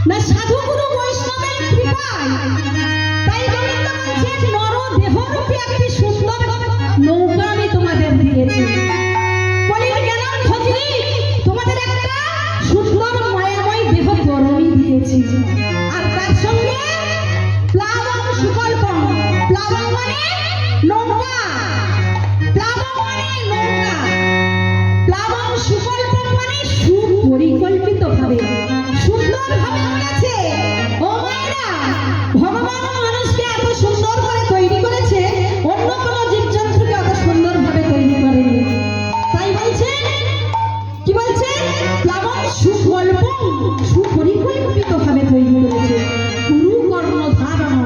না সাধুগুরু বৈষ্ণবের কৃপায়। তাই গোবিন্দ বলছেন নর দেহরূপী একটি সুন্দর নৌকা আমি তোমাদের দিয়েছি। বলির জ্ঞান খোঁজলি তোমাদের একটা সুন্দর মায়াময় দেহ গরমই দিয়েছি। আর তার সঙ্গে প্লাবন সুকল্পম, প্লাবন মানে নৌকা, প্লাবন মানে নৌকা, প্লাবন সুকল্পম মানে সুপরিকল্পিত ভাবে সুন্দর ভাবে করেছে। ও মায়েরা, ভগবান মানুষকে এত সুন্দর করে তৈরি করেছে, অন্য কোনো জীবজন্তুকে এত সুন্দর ভাবে তৈরি করেনি। তাই বলছে, কি বলছে, প্লাবন সুকল্পম, সুপরিকল্পিত ভাবে তৈরি করেছে। গুরু কর্ণ ধারণ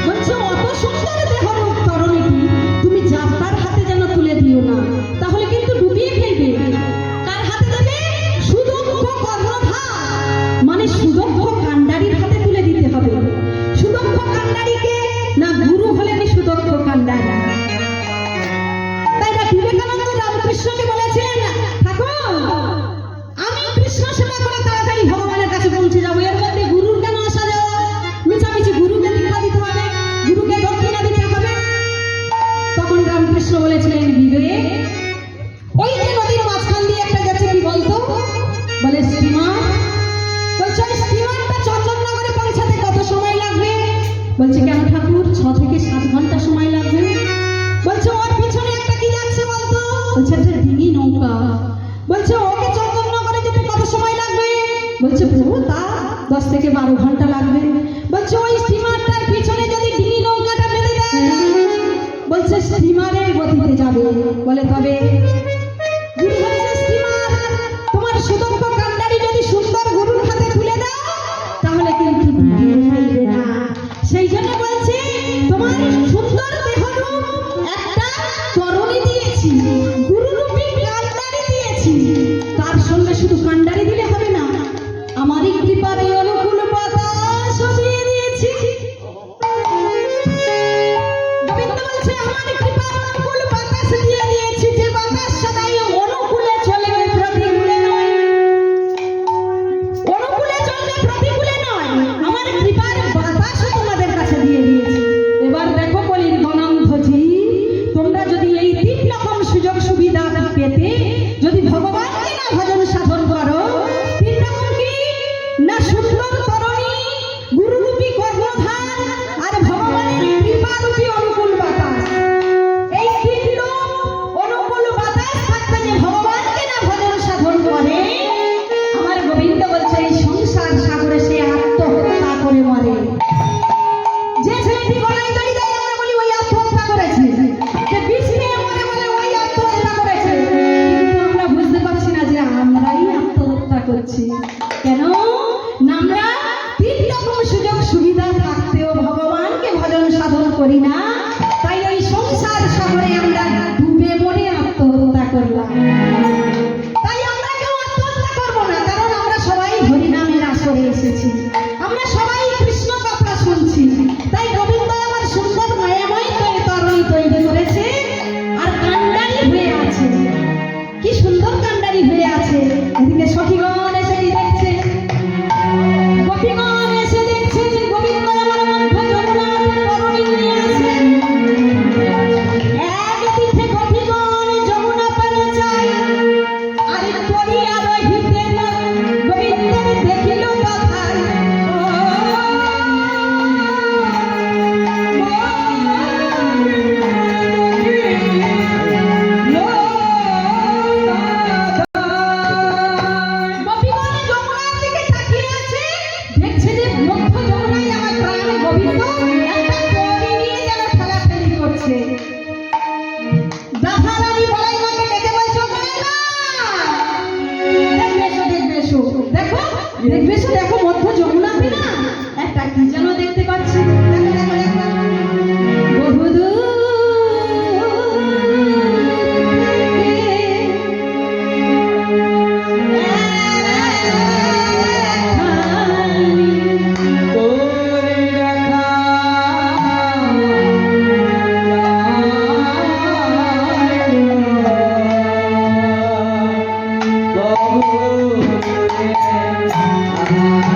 বলছে অত সুন্দর দেহরূপ তরণীটি তুমি যাত্রার হাতে যেন তুলে দিও না, তাহলে কিন্তু ডুবিয়ে ফেলবে। কার হাতে দেবে? সুদক্ষ কর্ণধার মানে সুদক্ষ কাণ্ডারির হাতে তুলে দিতে হবে। সুদক্ষ কাণ্ডারিকে না গুরু হলেন সুদক্ষ কাণ্ডারি। তাই না বিবেকানন্দ রামকৃষ্ণকে বলেছিলেন, ঠাকুর আমি কৃষ্ণ সেবা করে তাড়াতাড়ি ভগবানের কাছে পৌঁছে যাবো, এর মধ্যে গুরুর কেন আসা যাওয়া? মিছামিছি গুরুকে দীক্ষা দিতে হবে, গুরুকে দক্ষিণা দিতে হবে। তখন রামকৃষ্ণ বলেছিলেন, বিবেক ওই যে নদীর মাঝখান দিয়ে একটা যাচ্ছে, কি বলতো? বলে স্টিমার। বলছে ওই স্টিমারটা চন্দননগরে পৌঁছাতে কত সময় লাগবে? বলছে কেন ঠাকুর, 6 থেকে 7 ঘন্টা সময় লাগবে। বলছে ওর পিছনে একটা কি যাচ্ছে বলতো? বলছে একটা ডিঙি নৌকা। বলছে ওকে চন্দননগরে যেতে কত সময় লাগবে? বলছে প্রভু তা 10 থেকে 12 ঘন্টা লাগবে। বলছে ওই স্টিমারটার পিছনে যদি ডিঙি নৌকাটা বেঁধে দেয়, বলছে স্টিমারের গতিতে যাবে। বলে তবে গুরু হয়েছে স্টিমার, তোমার সুদক্ষ কাণ্ডারি যদি সুন্দর গুরুর হাতে তুলে দাও তাহলে কিন্তু ডুবিয়ে ফেলবে না। সেই জন্য বলছে তোমার সুন্দর দেহরূপ একটা তরণী দিয়েছি, গুরুরূপী কাণ্ডারি দিয়েছি। তার সঙ্গে শুধু কাণ্ডারি দিলে হবে না, আমারই কৃপার এই অনুকূল বাতাস দিয়ে দিয়েছি। গোবিন্দ বলছে আমার কৃপার অনুকূল বাতাস দিয়ে দিয়েছি, যে বাতাস সদাই অনুকূলে চলবে, প্রতিকূলে নয়। অনুকূলে চলবে, প্রতিকূলে নয়। আমার কৃপার বাতাসও তোমাদের কাছে দিয়ে দিয়েছি। এবার দেখো বলির গণান্ধজি, তোমরা যদি এই 3 রকম সুযোগ সুবিধা পেতে যদি ভগবানকে না ভজন সাধন করো, 3 রকম কি না সুন্দর তরণী, গুরুরূপী কর্ণধার আর ভগবানের কৃপারূপী অনুকূল বাতাস, এই 3 রূপ অনুকূল বাতাস থাকতে যে ভগবানকে না ভজন সাধন করে, আমার গোবিন্দ বলছে এই সংসার সাগরে সে আত্মহত্যা করে মরে। যে ছেলেটি গলায় দড়ি দেয় আমরা বলি ওই আত্মহত্যা করেছে, যে বিষ খেয়ে মরে বলে ওই আত্মহত্যা করেছে, কিন্তু আমরা বুঝতে পারছি না যে আমরাই আত্মহত্যা করছি। কেন না আমরা 3 রকম সুযোগ সুবিধা থাকতেও ভগবানকে ভজন সাধন করি না, তাই ওই সংসার সাগরে আমরা ডুবে মরে আত্মহত্যা করলাম। তাই আমরা কেউ আত্মহত্যা করবো না, কারণ আমরা সবাই হরিনামের আসরে এসেছি, আমরা সবাই কৃষ্ণ কথা শুনছি। তাই গোবিন্দ আমার সুন্দর মায়াময় তরণী তৈরি করেছে আর কাণ্ডারি হয়ে আছে। কি সুন্দর কাণ্ডারি হয়ে আছে। এদিকে সখীগণ এসে কি দেখছে, গোপীগণ এসে দেখছে যে গোবিন্দ আমার মধ্য যমুনার তরণী নিয়ে আছে। একদিকে গোপীগণ যমুনা পানে যায়, আর পড়িয়া রহিতে নয় গোবিন্দের দেখিল কথায়। গোপীগণ যমুনার দিকে তাকিয়ে আছে, দেখছে যে মধ্য যমুনায় আমার প্রাণ গোবিন্দ একটা পরী নিয়ে যেন ঠেলাঠেলি করছে। রাধারানী বলাইমাকে ডেকে বলছে, বলাইমা দেখবে এসো, দেখবে এসো, দেখো দেখবে এসো, দেখো মধ্য যমুনাতে না একটা কি যেন দেখতে পাচ্ছি। দেখো দেখো দেখো বহুদূর Oh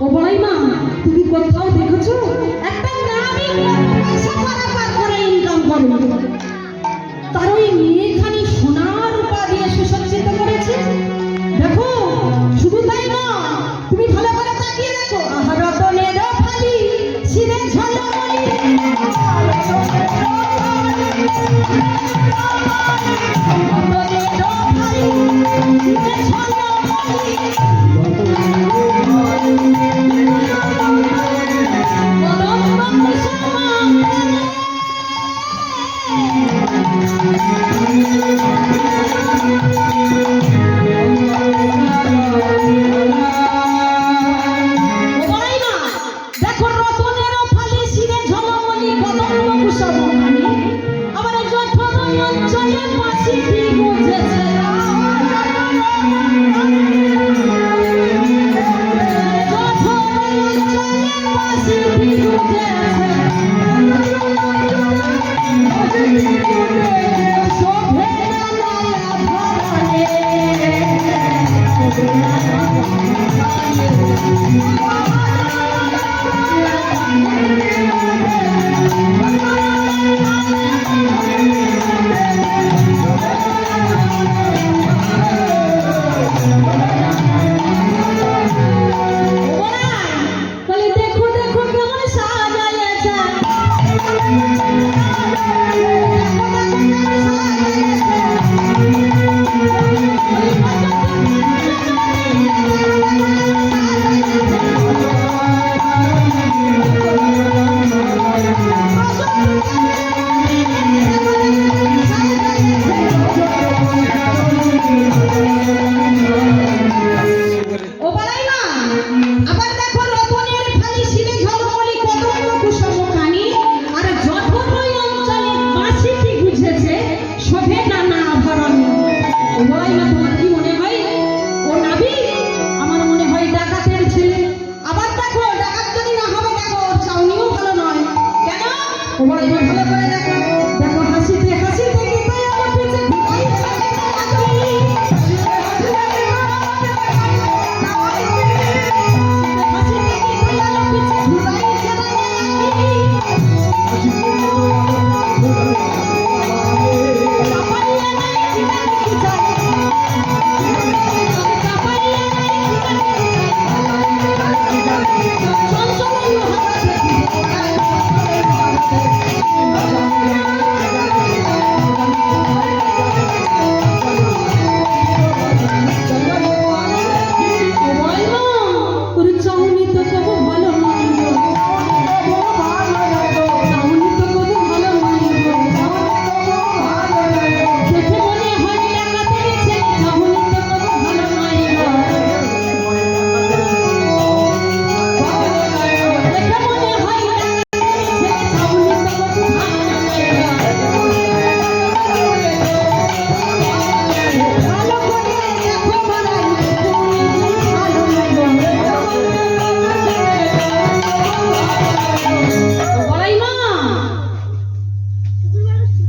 ও বড়াই মা, তুমি কোথাও দেখেছো একটা নারী পয়সা পারাপার করে ইনকাম করে তার ওই মেয়েখানি সোনার রূপা দিয়ে সুসজ্জিত করেছে? দেখো, শুধু তাই না, তুমি ভালো করে তাকিয়ে দেখো, আহা রতনের ফালি শিরে ঝলমলি, রতনের ফালি শিরে ঝলমলি,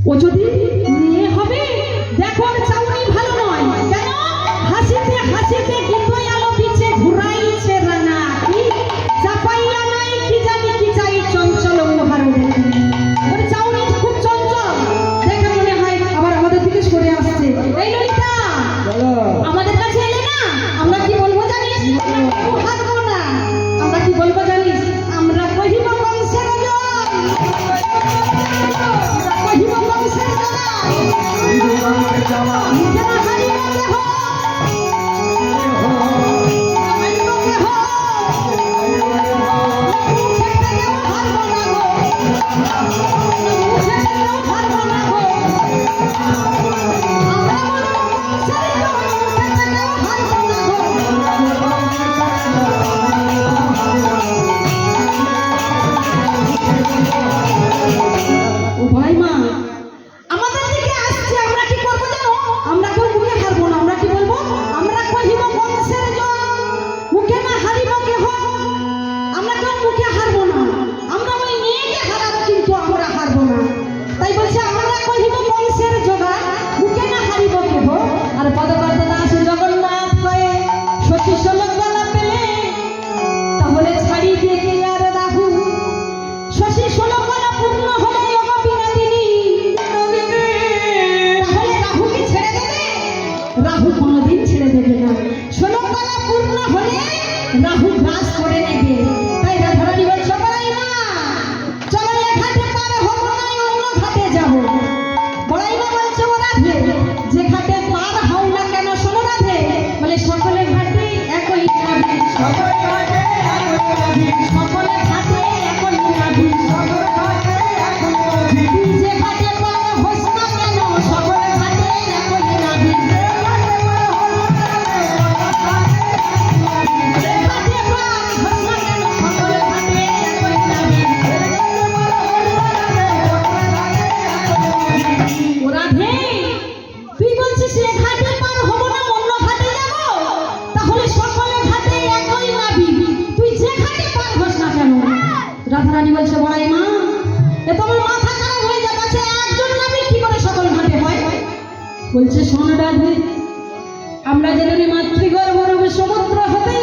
ও যদি মেয়ে হবে, দেখো আর চাউনি ভালো নয়, কেন হাসিতে হাসিতে কিন্তু আলো পিছে ঘুরাইছে রানা, কি চাপাইয়া নাই কি জানি কি চাই চঞ্চল মহার ওরে চাউনি খুব চঞ্চল, দেখে মনে হয় আবার আমাদের দিকে সরে আসছে। এই ললিতা, আমাদের কাছে এলে না, আমরা কি বলবো জানিস? হাসবো না, আমরা কি বলবো জানিস? আমরা কহিব বংশের কহিব বংশের ভাই মা আমাদের দিকে আসছে, আমরা কি করবো জানো? আমরা কেউ মুখে গ্রাস করে নেবে। তাই রাধারানী বলছে বড়াই মা চলো এ ঘাটে পার হবো না অন্য ঘাটে যাবো। বড়াই মা বলছে ও রাধে যে ঘাটে পার হও না কেন শোনো রাধে বলে সকলে ঘাটে একই নাবি, সকলে ঘাটে একই নাবি, তুই যে ঘাটে পার হোস না কেন সকলে ঘাটে একই নাবি, যে ঘাটে পার হোস না কেন সকলে ঘাটে একই নাবি। ও রাধে তুই বলছিস এ ঘাটে পার হবো না অন্য ঘাটে যাবো, তাহলে সকলে ঘাটে একই নাবি, তুই যে ঘাটে পার হোস না কেন। রাধারানী বলছে বড়াই মা এ তোমার মাথা খারাপ হয়ে যাচ্ছে, একজন নাবি কি করে সকল ঘাটে হয়। বলছে শোন রাধে আমরা জেনে মাতৃগর্ভ রূপে সমুদ্র হতে